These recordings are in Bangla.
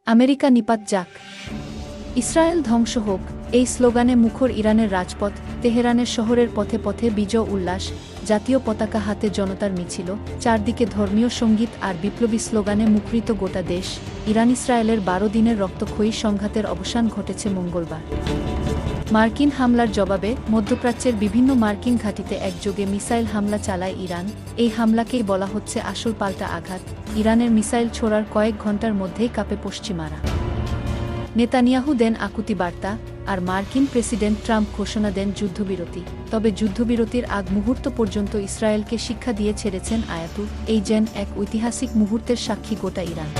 আমেরিকা নিপাত যাক, ইসরায়েল ধ্বংস হোক, এই স্লোগানে মুখর ইরানের রাজপথ, তেহরানের শহরের পথে পথে বিজয় উল্লাস, জাতীয় পতাকা হাতে জনতার মিছিল, চারদিকে ধর্মীয় সঙ্গীত আর বিপ্লবী স্লোগানে মুখরিত গোটা দেশ। ইরান ইসরায়েলের ১২ দিনের রক্তক্ষয়ী সংঘাতের অবসান ঘটেছে মঙ্গলবার। মার্কিন হামলার জবাবে মধ্যপ্রাচ্যের বিভিন্ন মার্কিন ঘাঁটিতে একযোগে মিসাইল হামলা চালায় ইরান। এই হামলাকেই বলা হচ্ছে আসল পাল্টা আঘাত। ইরানের মিসাইল ছোড়ার কয়েক ঘণ্টার মধ্যেই কাঁপে পশ্চিমারা। নেতানিয়াহু দেন আকুতি বার্তা, আর মার্কিন প্রেসিডেন্ট ট্রাম্প ঘোষণা দেন যুদ্ধবিরতি। তবে যুদ্ধবিরতির আগ মুহূর্ত পর্যন্ত ইসরায়েলকে শিক্ষা দিয়ে ছেড়েছেন আয়াতুল। এই যেন এক ঐতিহাসিক মুহূর্তের সাক্ষী গোটা ইরান।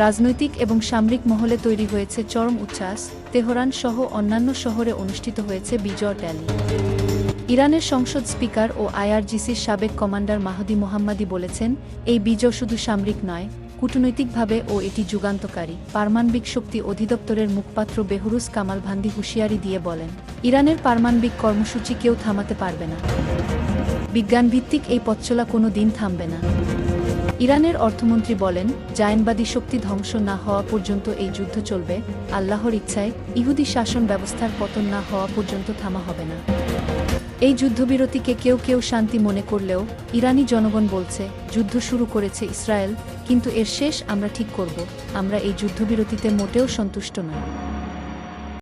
রাজনৈতিক এবং সামরিক মহলে তৈরি হয়েছে চরম উচ্ছ্বাস। তেহরান সহ অন্যান্য শহরে অনুষ্ঠিত হয়েছে বিজয় র্যালি। ইরানের সংসদ স্পিকার ও আইআরজিসির সাবেক কমান্ডার মাহদি মোহাম্মদি বলেছেন, এই বিজয় শুধু সামরিক নয়, কূটনৈতিকভাবে ও এটি যুগান্তকারী। পারমাণবিক শক্তি অধিদপ্তরের মুখপাত্র বেহরুজ কামাল ভান্দি হুঁশিয়ারি দিয়ে বলেন, ইরানের পারমাণবিক কর্মসূচি কেউ থামাতে পারবে না। বিজ্ঞানভিত্তিক এই পথচলা কোনো দিন থামবে না। ইরানের অর্থমন্ত্রী বলেন, জায়নবাদী শক্তি ধ্বংস না হওয়া পর্যন্ত এই যুদ্ধ চলবে। আল্লাহর ইচ্ছায় ইহুদি শাসন ব্যবস্থার পতন না হওয়া পর্যন্ত থামা হবে না। এই যুদ্ধবিরতিকে কেউ কেউ শান্তি মনে করলেও ইরানি জনগণ বলছে, যুদ্ধ শুরু করেছে ইসরায়েল, কিন্তু এর শেষ আমরা ঠিক করব। আমরা এই যুদ্ধবিরতিতে মোটেও সন্তুষ্ট নই।